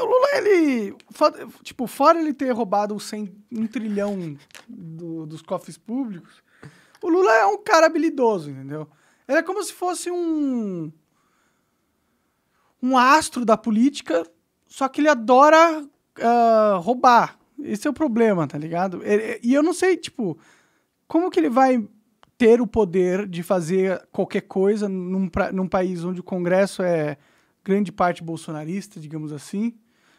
o Lula, ele... Tipo, fora ele ter roubado 1 trilhão dos cofres públicos, o Lula é um cara habilidoso, entendeu? Ele é como se fosse um astro da política, só que ele adora roubar. Esse é o problema, tá ligado? E eu não sei, tipo, como que ele vai ter o poder de fazer qualquer coisa num país onde o Congresso é grande parte bolsonarista, digamos assim.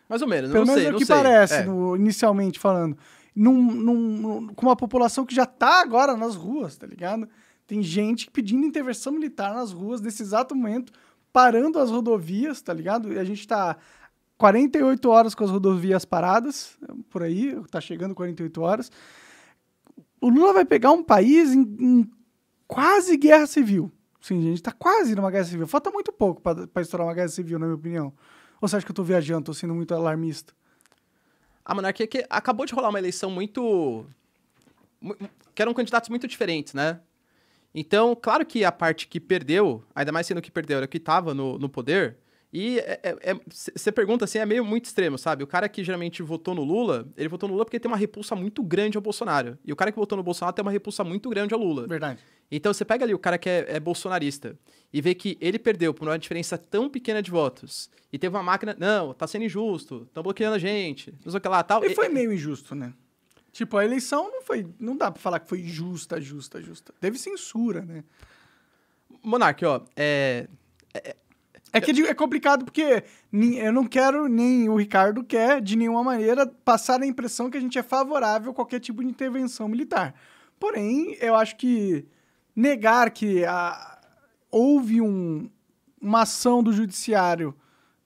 Mais ou menos, Pelo não menos sei, é o não que sei. parece, inicialmente falando. Com uma população que já tá agora nas ruas, tá ligado? Tem gente pedindo intervenção militar nas ruas nesse exato momento, parando as rodovias, tá ligado? E a gente tá 48 horas com as rodovias paradas, por aí, tá chegando 48 horas. O Lula vai pegar um país em quase guerra civil. Sim, a gente tá quase numa guerra civil. Falta muito pouco pra estourar uma guerra civil, na minha opinião. Ou você acha que eu tô viajando, tô sendo muito alarmista? A monarquia é que acabou de rolar uma eleição que eram candidatos muito diferentes, né? Então, claro que a parte que perdeu, ainda mais sendo que perdeu, era que tava no poder. E você pergunta assim, é meio muito extremo, sabe? O cara que geralmente votou no Lula, ele votou no Lula porque tem uma repulsa muito grande ao Bolsonaro. E o cara que votou no Bolsonaro tem uma repulsa muito grande ao Lula. Verdade. Então você pega ali o cara que é bolsonarista e vê que ele perdeu por uma diferença tão pequena de votos. E teve uma máquina, não, tá sendo injusto, estão bloqueando a gente, não sei o que lá, tal. E foi meio injusto, né? Tipo, a eleição não dá pra falar que foi justa. Teve censura, né? Monark, ó, É complicado porque eu não quero, nem o Ricardo quer, de nenhuma maneira, passar a impressão que a gente é favorável a qualquer tipo de intervenção militar. Porém, eu acho que negar que houve uma ação do judiciário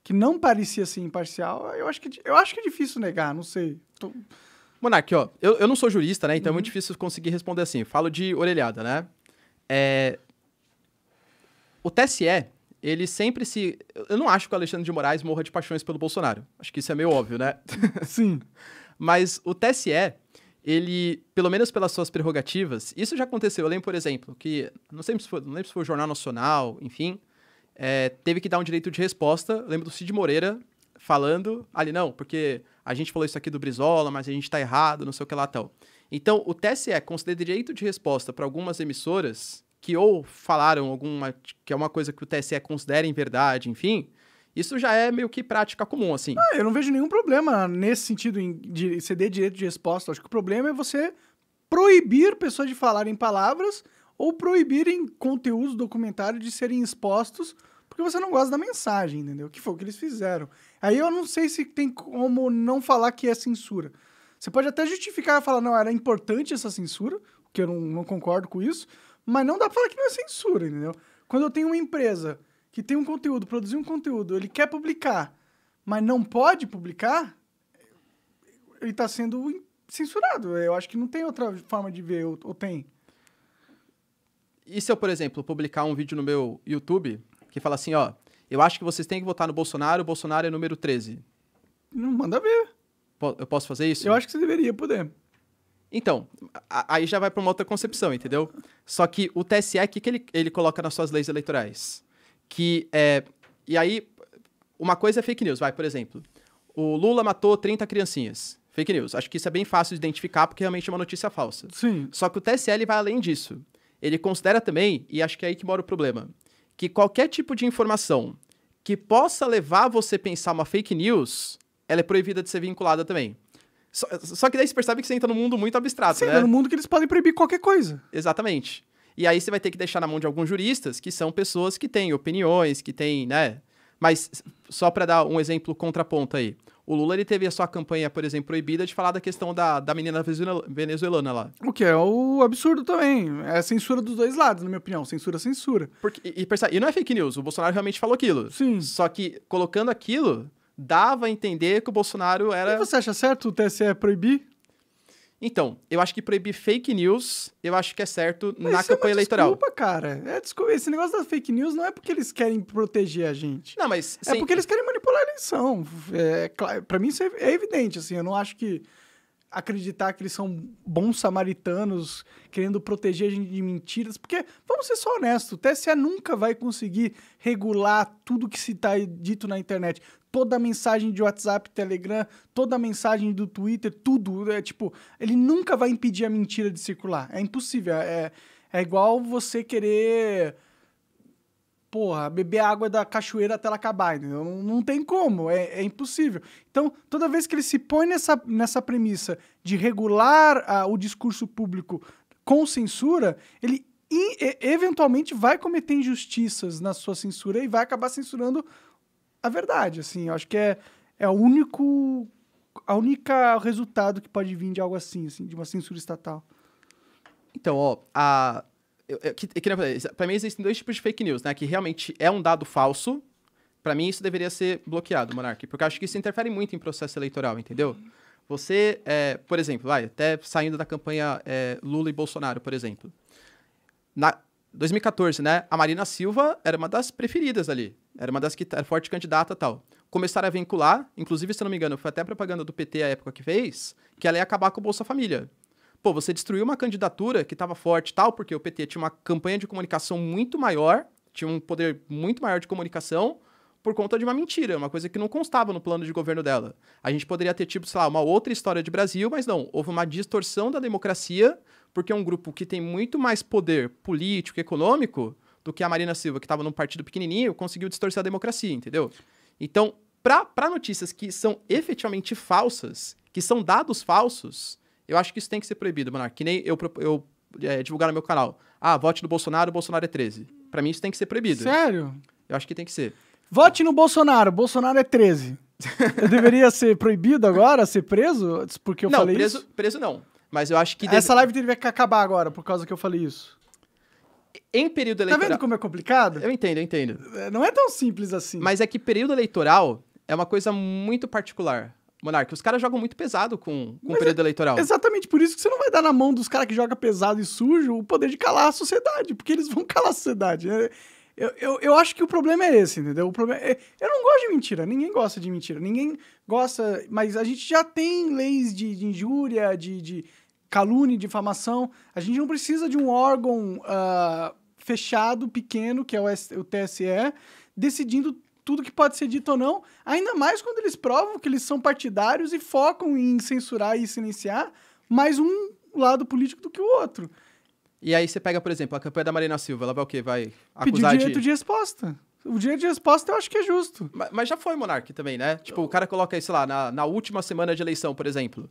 que não parecia ser imparcial, eu acho que é difícil negar, não sei. Monark, ó, eu não sou jurista, né? Então é muito difícil conseguir responder assim. Falo de orelhada, né? O TSE, ele sempre se... Eu não acho que o Alexandre de Moraes morra de paixões pelo Bolsonaro. Acho que isso é meio óbvio, né? Sim. Mas o TSE, ele, pelo menos pelas suas prerrogativas, isso já aconteceu. Eu lembro, por exemplo, que, não lembro se foi o Jornal Nacional, enfim, teve que dar um direito de resposta. Eu lembro do Cid Moreira falando ali, não, porque a gente falou isso aqui do Brizola, mas a gente tá errado, não sei o que lá tal. Então, o TSE conceder direito de resposta para algumas emissoras que ou falaram que é uma coisa que o TSE considera em verdade, enfim, isso já é meio que prática comum, assim. Eu não vejo nenhum problema nesse sentido de ceder direito de resposta. Acho que o problema é você proibir pessoas de falarem palavras ou proibirem conteúdos documentários de serem expostos porque você não gosta da mensagem, entendeu? Que foi o que eles fizeram. Aí eu não sei se tem como não falar que é censura. Você pode até justificar e falar, não, era importante essa censura, porque eu não concordo com isso, mas não dá pra falar que não é censura, entendeu? Quando eu tenho uma empresa que tem um conteúdo, produzir um conteúdo, ele quer publicar, mas não pode publicar, ele tá sendo censurado. Eu acho que não tem outra forma de ver, ou tem? E se eu, por exemplo, publicar um vídeo no meu YouTube que fala assim, ó, eu acho que vocês têm que votar no Bolsonaro, o Bolsonaro é número 13. Não manda ver. Eu posso fazer isso? Eu acho que você deveria poder. Então, aí já vai para uma outra concepção, entendeu? Só que o TSE, o que ele coloca nas suas leis eleitorais? E aí, uma coisa é fake news, por exemplo, o Lula matou 30 criancinhas. Fake news. Acho que isso é bem fácil de identificar porque realmente é uma notícia falsa. Sim. Só que o TSE ele vai além disso. Ele considera também, e acho que é aí que mora o problema, que qualquer tipo de informação que possa levar você a pensar uma fake news, ela é proibida de ser vinculada também. Só que daí você percebe que você entra num mundo muito abstrato, Sim, né? num mundo que eles podem proibir qualquer coisa. Exatamente. E aí você vai ter que deixar na mão de alguns juristas, que são pessoas que têm opiniões, que têm, né? Mas só para dar um exemplo contraponto aí. O Lula, ele teve a sua campanha, por exemplo, proibida de falar da questão da menina venezuelana lá. O que é o absurdo também. É censura dos dois lados, na minha opinião. Censura. E não é fake news, o Bolsonaro realmente falou aquilo. Sim. Só que, colocando aquilo, dava a entender que o Bolsonaro era... E você acha certo o TSE proibir? Então, eu acho que proibir fake news, eu acho que é certo na campanha eleitoral. Desculpa, cara. Esse negócio das fake news não é porque eles querem proteger a gente. Não, mas... É porque eles querem manipular a eleição. Pra mim isso é evidente, assim. Eu não acho que acreditar que eles são bons samaritanos querendo proteger a gente de mentiras, porque, vamos ser só honestos, o TSE nunca vai conseguir regular tudo que se tá dito na internet. toda a mensagem de WhatsApp, Telegram, toda a mensagem do Twitter, tudo. Tipo, ele nunca vai impedir a mentira de circular. É impossível. É igual você querer... Porra, beber água da cachoeira até ela acabar, entendeu? Não tem como, é impossível. Então, toda vez que ele se põe nessa premissa de regular o discurso público com censura, ele eventualmente vai cometer injustiças na sua censura e vai acabar censurando a verdade, assim. Eu acho que é o única resultado que pode vir de algo assim, de uma censura estatal. Então, ó, pra mim existem dois tipos de fake news, né? Que realmente é um dado falso. Pra mim isso deveria ser bloqueado, Monark, porque eu acho que isso interfere muito em processo eleitoral, entendeu? Você, por exemplo, até saindo da campanha Lula e Bolsonaro, por exemplo. Na 2014, né? A Marina Silva era uma das preferidas ali. Era uma das que era forte candidata e tal. Começaram a vincular, inclusive, se eu não me engano, foi até a propaganda do PT à época que fez, que ela ia acabar com o Bolsa Família. Pô, você destruiu uma candidatura que estava forte e tal, porque o PT tinha uma campanha de comunicação muito maior, tinha um poder muito maior de comunicação, por conta de uma mentira, uma coisa que não constava no plano de governo dela. A gente poderia ter, tipo, sei lá, uma outra história de Brasil, mas não, houve uma distorção da democracia, porque é um grupo que tem muito mais poder político e econômico do que a Marina Silva, que estava num partido pequenininho, conseguiu distorcer a democracia, entendeu? Então, para notícias que são efetivamente falsas, que são dados falsos, eu acho que isso tem que ser proibido, Monark. Que nem eu divulgar no meu canal. Vote no Bolsonaro, o Bolsonaro é 13. Pra mim isso tem que ser proibido. Sério? Eu acho que tem que ser. Vote no Bolsonaro, Bolsonaro é 13. Eu deveria ser proibido agora, ser preso? Porque eu falei isso? Não, preso não. Mas eu acho que... Essa live teria que acabar agora, por causa que eu falei isso. Em período eleitoral... Tá vendo como é complicado? Eu entendo. Não é tão simples assim. Mas é que período eleitoral é uma coisa muito particular. Monark, os caras jogam muito pesado com o período eleitoral. Exatamente por isso que você não vai dar na mão dos caras que jogam pesado e sujo o poder de calar a sociedade, porque eles vão calar a sociedade. Eu acho que o problema é esse, entendeu? O problema eu não gosto de mentira, ninguém gosta de mentira, ninguém gosta, mas a gente já tem leis de injúria, de calúnia, difamação, a gente não precisa de um órgão fechado, pequeno, que é o TSE, decidindo tudo que pode ser dito ou não, ainda mais quando eles provam que eles são partidários e focam em censurar e silenciar mais um lado político do que o outro. E aí você pega, por exemplo, a campanha da Marina Silva, ela vai o quê? Vai acusar pedir o direito de resposta. O direito de resposta eu acho que é justo. Mas já foi Monark também, né? Tipo, o cara coloca aí, sei lá, na última semana de eleição, por exemplo.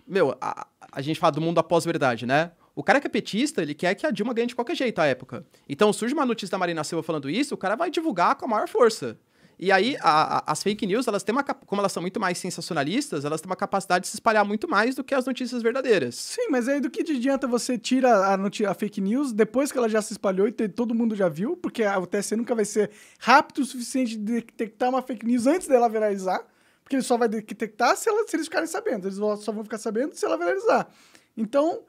Meu, a gente fala do mundo após verdade, né? O cara que é petista, ele quer que a Dilma ganhe de qualquer jeito à época. Então, surge uma notícia da Marina Silva falando isso, o cara vai divulgar com a maior força. E aí, as fake news, elas têm como elas são muito mais sensacionalistas, elas têm uma capacidade de se espalhar muito mais do que as notícias verdadeiras. Sim, mas aí do que adianta você tira a fake news depois que ela já se espalhou e todo mundo já viu, porque o TSE nunca vai ser rápido o suficiente de detectar uma fake news antes dela viralizar, porque ele só vai detectar se eles ficarem sabendo, eles só vão ficar sabendo se ela viralizar. Então,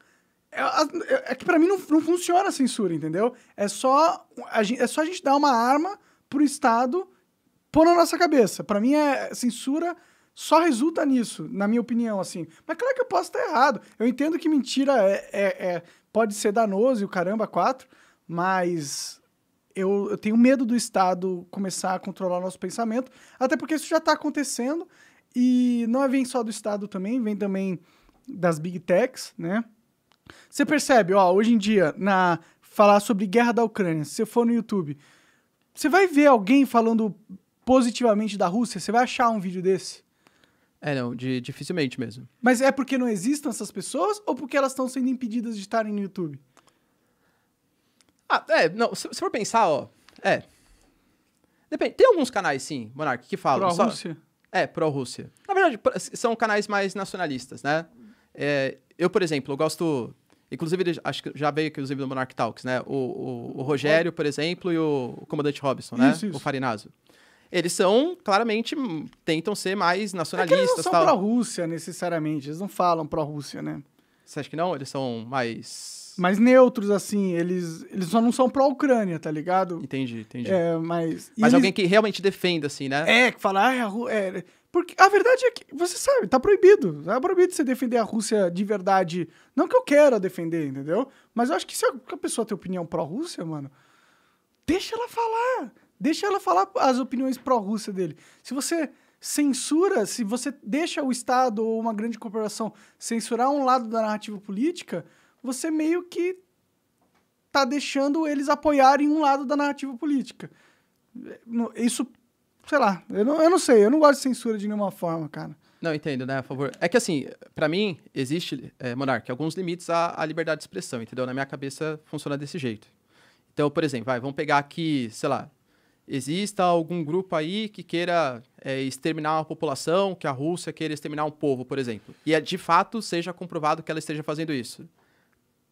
é que pra mim não funciona a censura, entendeu? É só a gente dar uma arma pro Estado pôr na nossa cabeça. Pra mim, censura só resulta nisso, na minha opinião, assim. Mas claro que eu posso estar errado. Eu entendo que mentira pode ser danoso e o caramba, 4, mas eu tenho medo do Estado começar a controlar o nosso pensamento, até porque isso já está acontecendo, e não vem só do Estado também, vem também das Big Techs, né? Você percebe, hoje em dia, falar sobre guerra da Ucrânia, se você for no YouTube, você vai ver alguém falando positivamente da Rússia? Você vai achar um vídeo desse? Não, dificilmente mesmo. Mas é porque não existem essas pessoas ou porque elas estão sendo impedidas de estarem no YouTube? Não, se for pensar, depende. Tem alguns canais, sim, Monark, que falam... Pró-Rússia? Pró-Rússia. Na verdade, são canais mais nacionalistas, né? Eu, por exemplo, eu gosto... Inclusive, acho que já veio aqui inclusive do Monark Talks, né? O Rogério, por exemplo, e o comandante Robson, né? Isso. O Farinazo. Eles são, claramente, tentam ser mais nacionalistas. Eles não são pró-Rússia, necessariamente. Eles não falam pró-Rússia, né? Você acha que não? Eles são mais... Mais neutros, assim. Eles só não são pró-Ucrânia, tá ligado? Entendi. Mas alguém que realmente defenda, assim, né? Que fala... Porque a verdade é que, você sabe, tá proibido. Tá proibido você defender a Rússia de verdade. Não que eu queira defender, entendeu? Mas eu acho que se a pessoa tem opinião pró-Rússia, mano, deixa ela falar. Deixa ela falar as opiniões pró-Rússia dele. Se você censura, se você deixa o Estado ou uma grande corporação censurar um lado da narrativa política, você meio que tá deixando eles apoiarem um lado da narrativa política. Isso, sei lá, eu não sei, eu não gosto de censura de nenhuma forma, cara. Não, entendo, né, a favor. É que assim, pra mim, existe, Monark, alguns limites à liberdade de expressão, entendeu? Na minha cabeça funciona desse jeito. Então, por exemplo, vamos pegar aqui, sei lá, exista algum grupo aí que queira exterminar uma população, que a Rússia queira exterminar um povo, por exemplo. E de fato seja comprovado que ela esteja fazendo isso.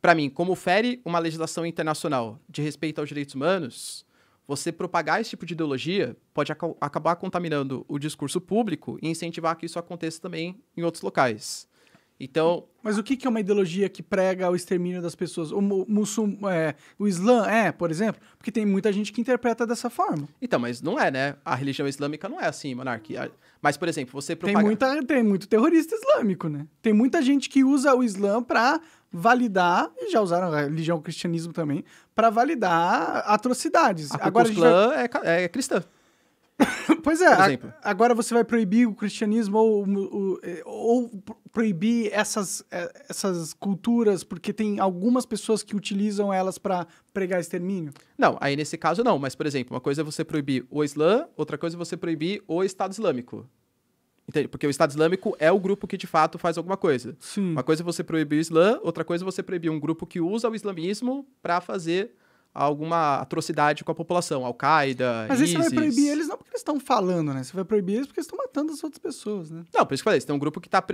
Para mim, como fere uma legislação internacional de respeito aos direitos humanos, você propagar esse tipo de ideologia pode acabar contaminando o discurso público e incentivar que isso aconteça também em outros locais. Então... Mas o que é uma ideologia que prega o extermínio das pessoas? O Islã por exemplo? Porque tem muita gente que interpreta dessa forma. Então, mas não é, né? A religião islâmica não é assim, Monark. Mas, por exemplo, você propaga... Tem muito terrorista islâmico, né? Tem muita gente que usa o Islã pra validar, e já usaram a religião, o cristianismo também, pra validar atrocidades. A Ku Klux Klan é cristã. Pois é, agora você vai proibir o cristianismo ou proibir essas culturas porque tem algumas pessoas que utilizam elas para pregar extermínio? Não, aí nesse caso não, mas por exemplo, uma coisa é você proibir o Islã, outra coisa é você proibir o Estado Islâmico. Entende? Porque o Estado Islâmico é o grupo que de fato faz alguma coisa. Sim. Uma coisa é você proibir o Islã, outra coisa é você proibir um grupo que usa o islamismo para fazer alguma atrocidade com a população, Al-Qaeda, Mas aí ISIS. você vai proibir eles não porque eles estão falando, né? Você vai proibir eles porque eles estão matando as outras pessoas, né? Não, por isso que eu falei, você tem um grupo que tá...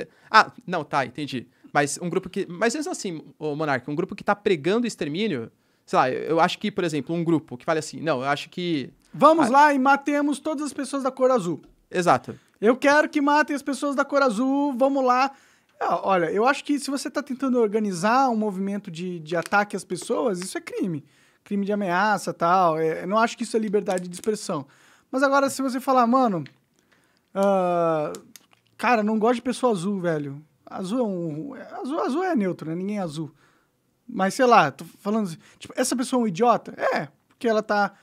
não, tá, entendi. Mas um grupo que... Mas mesmo assim, Monark, um grupo que tá pregando extermínio, sei lá, eu acho que, por exemplo, um grupo que fale assim, não, eu acho que... Vamos lá e matemos todas as pessoas da cor azul. Exato. Eu quero que matem as pessoas da cor azul, vamos lá. Olha, eu acho que se você tá tentando organizar um movimento de ataque às pessoas, isso é crime. Crime de ameaça e tal. Eu não acho que isso é liberdade de expressão. Mas agora, se você falar, mano, cara, não gosto de pessoa azul, velho. Azul é neutro, né? Ninguém é azul. Mas, sei lá, tô falando assim, tipo, essa pessoa é um idiota? Porque ela tá...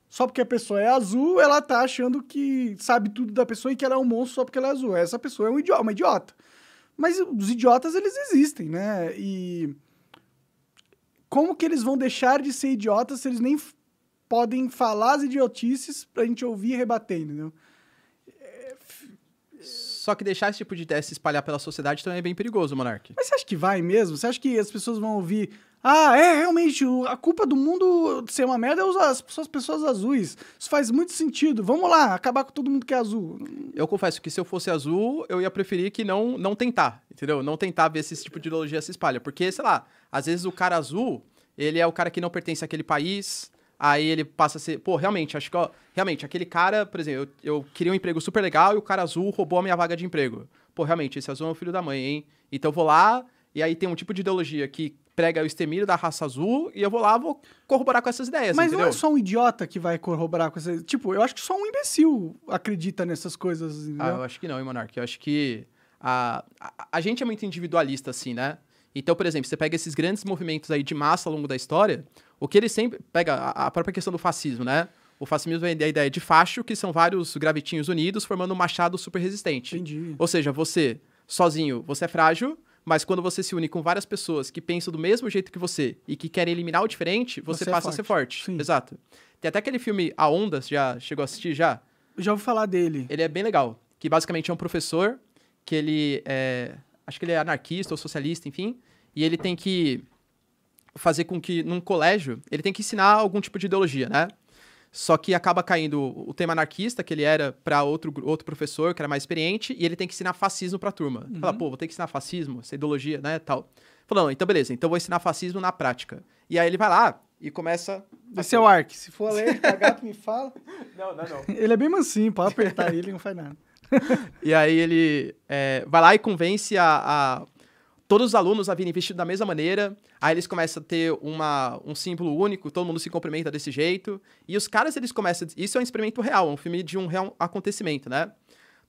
Só porque a pessoa é azul, ela tá achando que sabe tudo da pessoa e que ela é um monstro só porque ela é azul. Essa pessoa é uma idiota. Mas os idiotas, eles existem, né? E... como que eles vão deixar de ser idiotas se eles nem podem falar as idiotices pra gente ouvir e rebater, entendeu? Só que deixar esse tipo de ideia se espalhar pela sociedade também é bem perigoso, Monark. Mas você acha que vai mesmo? Você acha que as pessoas vão ouvir... realmente, a culpa do mundo ser uma merda é as pessoas azuis. Isso faz muito sentido. Vamos lá, acabar com todo mundo que é azul. Eu confesso que se eu fosse azul, eu ia preferir que não tentar, entendeu? Não tentar ver se esse tipo de ideologia se espalha. Porque, sei lá, às vezes o cara azul, ele é o cara que não pertence àquele país, aí ele passa a ser... Pô, realmente, acho que, realmente, aquele cara, por exemplo, eu queria um emprego super legal e o cara azul roubou a minha vaga de emprego. Pô, realmente, esse azul é o filho da mãe, hein? Então eu vou lá, e aí tem um tipo de ideologia que prega o extermínio da raça azul, e eu vou lá, vou corroborar com essas ideias, Mas entendeu? não é só um idiota que vai corroborar com essas... Tipo, eu acho que só um imbecil acredita nessas coisas, entendeu? Eu acho que não, hein, Monark? Eu acho que a gente é muito individualista, assim, né? Então, por exemplo, você pega esses grandes movimentos aí de massa ao longo da história, o que eles sempre... Pega a própria questão do fascismo, né? O fascismo vem da ideia de facho, que são vários gravetinhos unidos formando um machado super resistente. Entendi. Ou seja, você, sozinho, você é frágil, mas quando você se une com várias pessoas que pensam do mesmo jeito que você e que querem eliminar o diferente, você passa a ser forte. Sim. Exato. Tem até aquele filme A Onda, você já chegou a assistir já? Eu já ouvi falar dele. Ele é bem legal, que basicamente é um professor que ele é... Acho que ele é anarquista ou socialista, enfim, e ele tem que fazer com que, num colégio, ele tem que ensinar algum tipo de ideologia, né? Só que acaba caindo o tema anarquista, que ele era para outro professor, que era mais experiente, e ele tem que ensinar fascismo pra turma. Fala, pô, vou ter que ensinar fascismo, essa ideologia, né, tal. Falou, então beleza, então vou ensinar fascismo na prática. E aí ele vai lá e começa... Esse é o Ark. Se for alérgico a gato, me fala. Não. Ele é bem mansinho, pode apertar ele, não faz nada. E aí ele vai lá e convence todos os alunos a virem vestidos da mesma maneira, aí eles começam a ter um símbolo único, todo mundo se cumprimenta desse jeito, e os caras, eles começam... Isso é um experimento real, é um filme de um real acontecimento, né?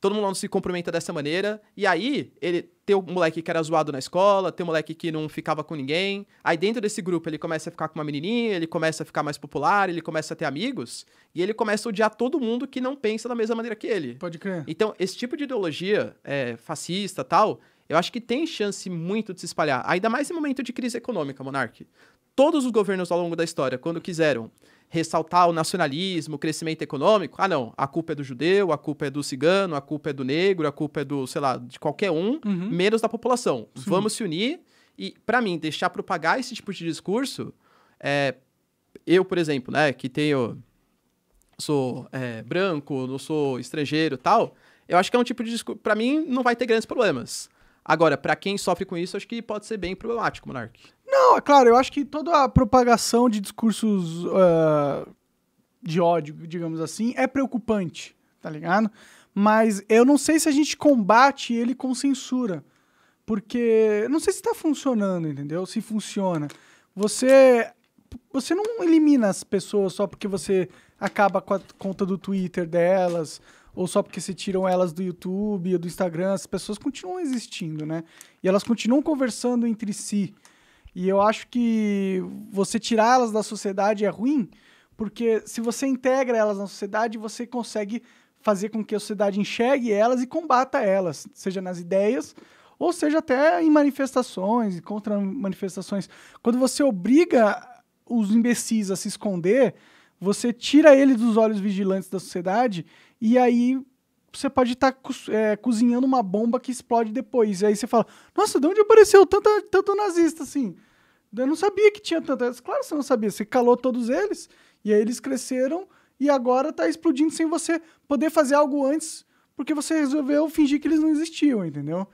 todo mundo não se cumprimenta dessa maneira. E aí, ele tem o moleque que era zoado na escola, tem o moleque que não ficava com ninguém. Aí dentro desse grupo ele começa a ficar com uma menininha, ele começa a ficar mais popular, ele começa a ter amigos. E ele começa a odiar todo mundo que não pensa da mesma maneira que ele. Pode crer. Então, esse tipo de ideologia fascista e tal, eu acho que tem chance muito de se espalhar. Ainda mais em momento de crise econômica, Monark. Todos os governos ao longo da história, quando quiseram ressaltar o nacionalismo, o crescimento econômico, não, a culpa é do judeu, a culpa é do cigano, a culpa é do negro, a culpa é do, sei lá, de qualquer um, menos da população. Sim. Vamos se unir e, pra mim, deixar propagar esse tipo de discurso, eu, por exemplo, né, que sou branco, não sou estrangeiro e tal, eu acho que é um tipo de discurso, pra mim, não vai ter grandes problemas. Agora, pra quem sofre com isso, acho que pode ser bem problemático, Monark. Não, é claro, eu acho que toda a propagação de discursos de ódio, digamos assim, é preocupante, tá ligado? Mas eu não sei se a gente combate ele com censura, porque não sei se tá funcionando, entendeu? Se funciona. Você não elimina as pessoas só porque você acaba com a conta do Twitter delas, ou só porque se tiram elas do YouTube ou do Instagram. As pessoas continuam existindo, né? E elas continuam conversando entre si. E eu acho que você tirar elas da sociedade é ruim, porque se você integra elas na sociedade, você consegue fazer com que a sociedade enxergue elas e combata elas, seja nas ideias, ou seja até em manifestações e contra manifestações. Quando você obriga os imbecis a se esconder, você tira eles dos olhos vigilantes da sociedade e aí você pode estar cozinhando uma bomba que explode depois. E aí você fala, nossa, de onde apareceu tanto nazista assim? Eu não sabia que tinha tanto. Claro que você não sabia, você calou todos eles, e aí eles cresceram, e agora tá explodindo sem você poder fazer algo antes, porque você resolveu fingir que eles não existiam, entendeu?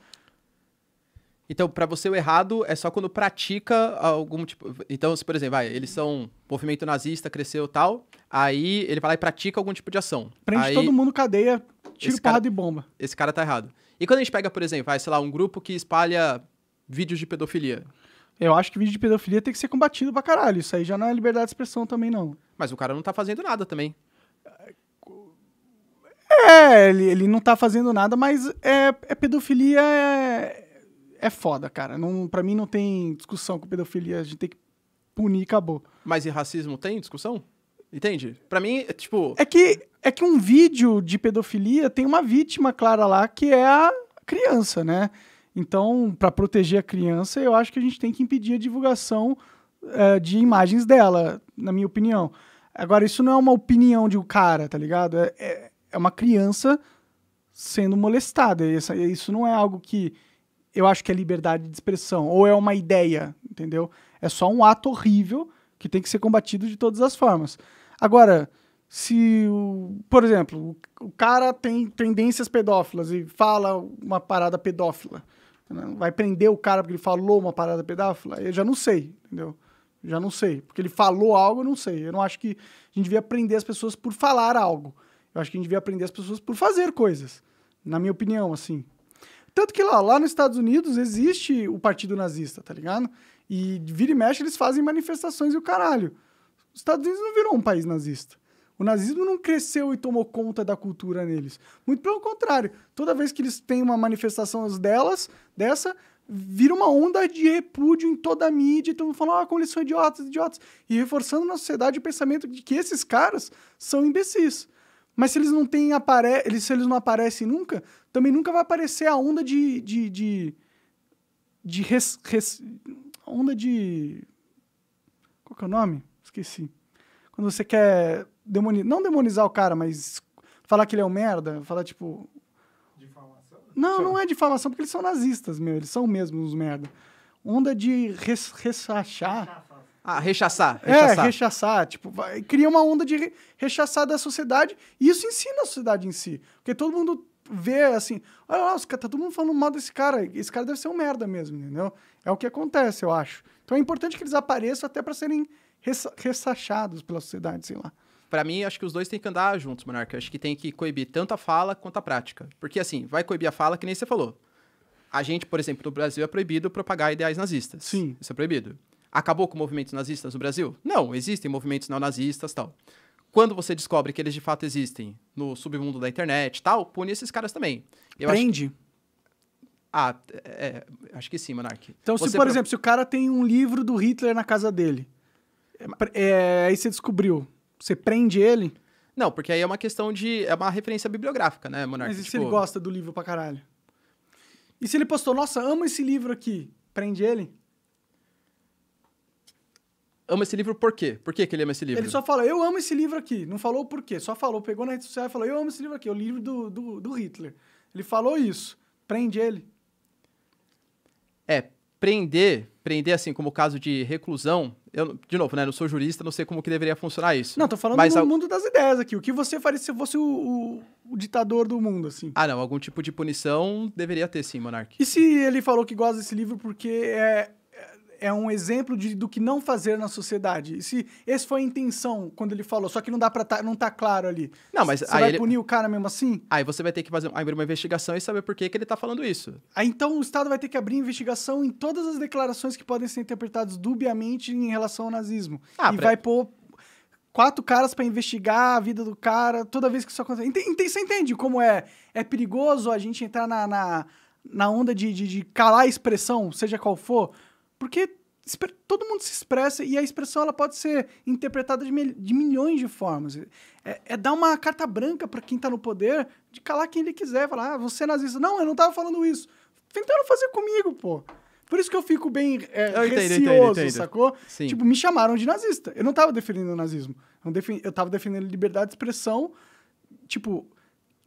Então, pra você o errado é só quando pratica algum tipo... Então, se, por exemplo, eles são movimento nazista, cresceu e tal, aí ele vai lá e pratica algum tipo de ação. Prende aí, todo mundo, cadeia, tiro, porrada e bomba. Esse cara tá errado. E quando a gente pega, por exemplo, sei lá, um grupo que espalha vídeos de pedofilia? Eu acho que vídeo de pedofilia tem que ser combatido pra caralho. Isso aí já não é liberdade de expressão também, não. Mas o cara não tá fazendo nada também. Ele não tá fazendo nada, mas pedofilia é foda, cara. Não, pra mim não tem discussão com pedofilia. A gente tem que punir e acabou. Mas e racismo tem discussão? Entende? Pra mim, tipo... É que um vídeo de pedofilia tem uma vítima clara lá, que é a criança, né? Então, pra proteger a criança, eu acho que a gente tem que impedir a divulgação de imagens dela, na minha opinião. Agora, isso não é uma opinião de um cara, tá ligado? É uma criança sendo molestada. Isso não é algo que eu acho que é liberdade de expressão, ou é uma ideia, entendeu? É só um ato horrível que tem que ser combatido de todas as formas. Agora, por exemplo, o cara tem tendências pedófilas e fala uma parada pedófila, vai prender o cara porque ele falou uma parada pedófila? Eu já não sei, entendeu? Já não sei. Porque ele falou algo, eu não sei. Eu não acho que a gente devia prender as pessoas por falar algo. Eu acho que a gente devia prender as pessoas por fazer coisas. Na minha opinião, assim. Tanto que lá nos Estados Unidos existe o partido nazista, tá ligado? E vira e mexe eles fazem manifestações e o caralho. Os Estados Unidos não virou um país nazista. O nazismo não cresceu e tomou conta da cultura neles. Muito pelo contrário. Toda vez que eles têm uma manifestação dessa, vira uma onda de repúdio em toda a mídia. E todo mundo fala, como eles são idiotas. E reforçando na sociedade o pensamento de que esses caras são imbecis. Mas se eles não se eles não aparecem nunca, também nunca vai aparecer a onda onda de... Qual que é o nome? Esqueci. Quando você quer não demonizar o cara, mas falar que ele é um merda, falar tipo... Difamação? Não é difamação, porque eles são nazistas, eles são mesmo uns merda. Onda de rechaçar. Rechaçar. Rechaçar. Tipo, cria uma onda de rechaçar da sociedade, e isso ensina a sociedade em si. Porque todo mundo vê assim, olha lá, tá todo mundo falando mal desse cara deve ser um merda mesmo, entendeu? É o que acontece, eu acho. Então é importante que eles apareçam até pra serem ressachados pela sociedade, sei lá. Pra mim, acho que os dois têm que andar juntos, Monarca. Acho que tem que coibir tanto a fala quanto a prática. Porque, assim, vai coibir a fala que nem você falou. A gente, por exemplo, no Brasil é proibido propagar ideais nazistas. Sim. Isso é proibido. Acabou com movimentos nazistas no Brasil? Não, existem movimentos neonazistas e tal. quando você descobre que eles de fato existem no submundo da internet e tal, pune esses caras também. Prende. Acho que sim, Monark. Então, por exemplo, se o cara tem um livro do Hitler na casa dele, aí você descobriu, você prende ele? Não, porque aí é uma questão é uma referência bibliográfica, né, Monark? Mas e se ele gosta do livro pra caralho? E se ele postou, nossa, amo esse livro aqui, prende ele? Ama esse livro por quê? Por que ele ama esse livro? Ele só fala, eu amo esse livro aqui. Não falou o porquê, só falou, pegou na rede social e falou, eu amo esse livro aqui, o livro do Hitler. Ele falou isso, prende ele. Prender assim, como caso de reclusão, eu, de novo, né, não sou jurista, não sei como que deveria funcionar isso. Não, tô falando no mundo das ideias aqui. O que você faria se você fosse o ditador do mundo, assim? Não, algum tipo de punição deveria ter, sim, Monark. E se ele falou que gosta desse livro porque é um exemplo do que não fazer na sociedade? E se essa foi a intenção quando ele falou, só que não tá claro ali? Não, mas você vai punir o cara mesmo assim? Aí você vai ter que abrir uma investigação e saber por que ele tá falando isso. Aí então o Estado vai ter que abrir investigação em todas as declarações que podem ser interpretadas dubiamente em relação ao nazismo. Vai pôr 4 caras pra investigar a vida do cara toda vez que isso acontece. Você entende como é perigoso a gente entrar na onda de calar a expressão, seja qual for? Porque todo mundo se expressa e a expressão ela pode ser interpretada de milhões de formas. É dar uma carta branca para quem tá no poder de calar quem ele quiser. Falar, você é nazista. Não, eu não tava falando isso. Tentaram fazer comigo, pô. Por isso que eu fico bem receoso, sacou? Sim. Tipo, me chamaram de nazista. Eu não tava defendendo o nazismo. Eu tava defendendo liberdade de expressão, tipo,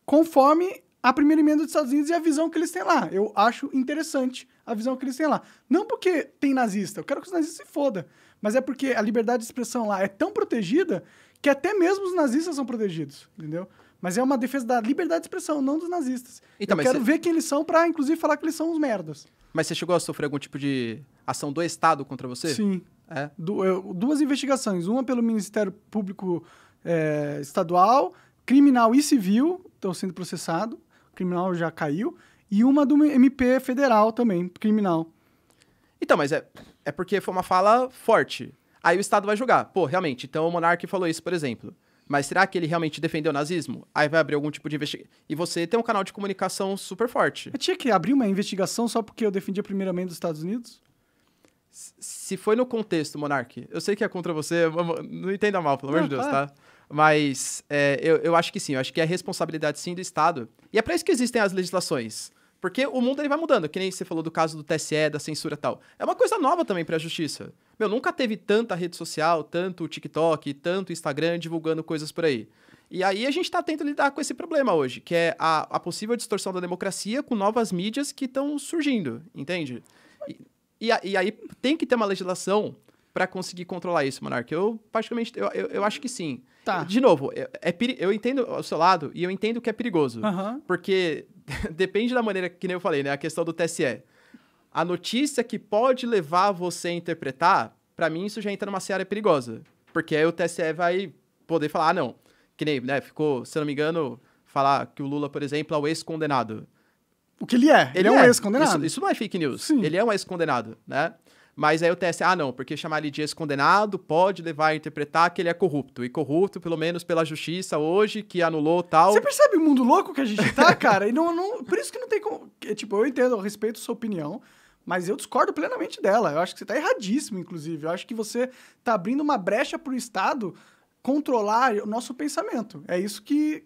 conforme a primeira emenda dos Estados Unidos e a visão que eles têm lá. Eu acho interessante a visão que eles têm lá. Não porque tem nazista, eu quero que os nazistas se fodam, mas é porque a liberdade de expressão lá é tão protegida que até mesmo os nazistas são protegidos, entendeu? Mas é uma defesa da liberdade de expressão, não dos nazistas. Então, eu quero ver quem eles são pra, inclusive, falar que eles são uns merdas. Mas você chegou a sofrer algum tipo de ação do Estado contra você? Sim. Duas investigações. Uma pelo Ministério Público Estadual, criminal e civil, estão sendo processados. O criminal já caiu. E uma do MP federal também, criminal. Então, mas é porque foi uma fala forte. Aí o Estado vai julgar. Pô, realmente, então o Monark falou isso, por exemplo. Mas será que ele realmente defendeu o nazismo? Aí vai abrir algum tipo de investigação. E você tem um canal de comunicação super forte. Eu tinha que abrir uma investigação só porque eu defendi a primeira emenda dos Estados Unidos? Se foi no contexto, Monark, eu sei que é contra você, não entenda mal, pelo amor de Deus, tá? Mas eu acho que sim, eu acho que é responsabilidade sim do Estado. E é para isso que existem as legislações. Porque o mundo ele vai mudando, que nem você falou do caso do TSE, da censura e tal. É uma coisa nova também pra justiça. Nunca teve tanta rede social, tanto TikTok, tanto Instagram divulgando coisas por aí. E aí a gente tá tentando lidar com esse problema hoje, que é a possível distorção da democracia com novas mídias que estão surgindo, entende? E aí tem que ter uma legislação para conseguir controlar isso, Monark. Eu acho que sim. Tá. De novo, eu entendo o seu lado e eu entendo que é perigoso. Porque depende da maneira, que nem eu falei, né? A questão do TSE. A notícia que pode levar você a interpretar, para mim isso já entra numa seara perigosa. Porque aí o TSE vai poder falar, não. Que nem, né? Ficou, se eu não me engano, falar que o Lula, por exemplo, é o ex-condenado. O que ele é? Ele é um ex-condenado. Isso não é fake news. Sim. Ele é um ex-condenado, né? Mas aí o TSE, não, porque chamar ele de ex-condenado pode levar a interpretar que ele é corrupto. E corrupto, pelo menos pela justiça hoje, que anulou tal... Você percebe o mundo louco que a gente tá, cara? E por isso que não tem como... Tipo, eu entendo, eu respeito sua opinião, mas eu discordo plenamente dela. Eu acho que você tá erradíssimo, inclusive. Eu acho que você tá abrindo uma brecha pro Estado controlar o nosso pensamento. É isso que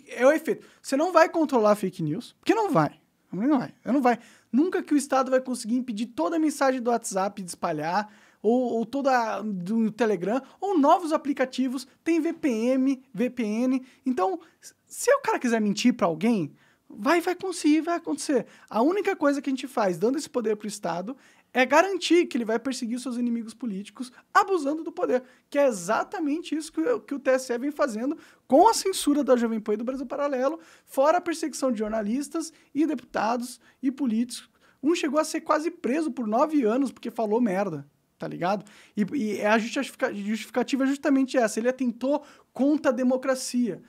é o efeito. Você não vai controlar fake news, porque não vai. Não vai. Nunca que o Estado vai conseguir impedir toda a mensagem do WhatsApp de espalhar, ou toda do Telegram, ou novos aplicativos, tem VPN. Então, se o cara quiser mentir pra alguém, vai conseguir, vai acontecer. A única coisa que a gente faz, dando esse poder pro Estado, é garantir que ele vai perseguir seus inimigos políticos abusando do poder, que é exatamente isso que o TSE vem fazendo com a censura da Jovem Pan e do Brasil Paralelo, fora a perseguição de jornalistas e deputados e políticos. Um chegou a ser quase preso por 9 anos porque falou merda, tá ligado? E a justificativa é justamente essa, ele atentou contra a democracia.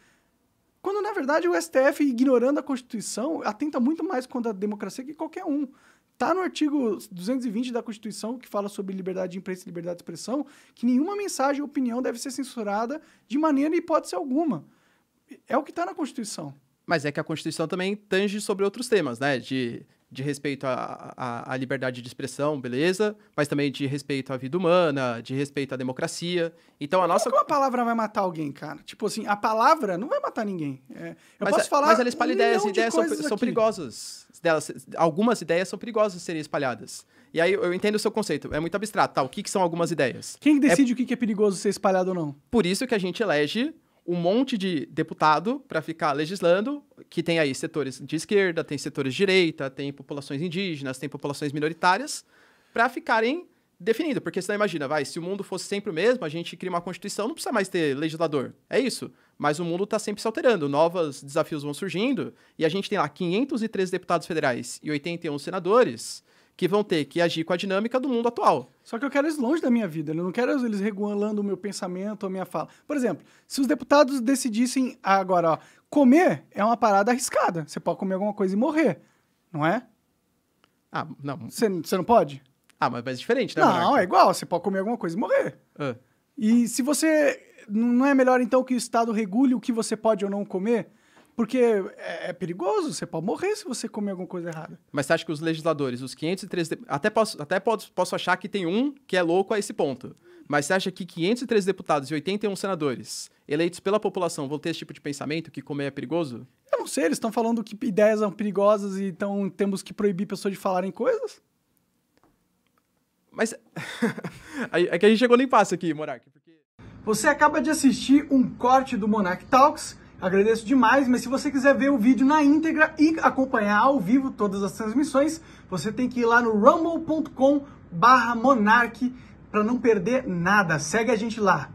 Quando, na verdade, o STF, ignorando a Constituição, atenta muito mais contra a democracia que qualquer um. Tá no artigo 220 da Constituição, que fala sobre liberdade de imprensa e liberdade de expressão, que nenhuma mensagem ou opinião deve ser censurada de maneira e hipótese alguma. É o que tá na Constituição. Mas é que a Constituição também tange sobre outros temas, né? De respeito à liberdade de expressão, beleza? Mas também de respeito à vida humana, de respeito à democracia. Então, a nossa... Como a palavra vai matar alguém, cara? Tipo assim, a palavra não vai matar ninguém. Mas ela espalha ideias, e ideias são perigosas. Algumas ideias são perigosas de serem espalhadas. E aí, eu entendo o seu conceito. É muito abstrato, tá? O que são algumas ideias? Quem decide o que é perigoso ser espalhado ou não? Por isso que a gente elege um monte de deputado para ficar legislando, que tem aí setores de esquerda, tem setores de direita, tem populações indígenas, tem populações minoritárias, para ficarem definindo. Porque senão, imagina, se o mundo fosse sempre o mesmo, a gente cria uma Constituição, não precisa mais ter legislador. É isso. Mas o mundo está sempre se alterando, novos desafios vão surgindo, e a gente tem lá 513 deputados federais e 81 senadores que vão ter que agir com a dinâmica do mundo atual. Só que eu quero eles longe da minha vida, eu não quero eles regulando o meu pensamento ou a minha fala. Por exemplo, se os deputados decidissem agora, ó, comer é uma parada arriscada, você pode comer alguma coisa e morrer, não é? Ah, não. Você não pode? Ah, mas é diferente, né, Não, Monarca? é igual, você pode comer alguma coisa e morrer. Ah. E se você... Não é melhor, então, que o Estado regule o que você pode ou não comer? Porque é perigoso, você pode morrer se você comer alguma coisa errada. Mas você acha que os legisladores, os 513... Posso achar que tem um que é louco a esse ponto. Mas você acha que 513 deputados e 81 senadores eleitos pela população vão ter esse tipo de pensamento, que comer é perigoso? Eu não sei, eles estão falando que ideias são perigosas e então temos que proibir pessoas de falarem coisas? Mas é que a gente chegou no impasse aqui, Monark. Porque... Você acaba de assistir um corte do Monark Talks. Agradeço demais, mas se você quiser ver o vídeo na íntegra e acompanhar ao vivo todas as transmissões, você tem que ir lá no rumble.com/monark para não perder nada. Segue a gente lá.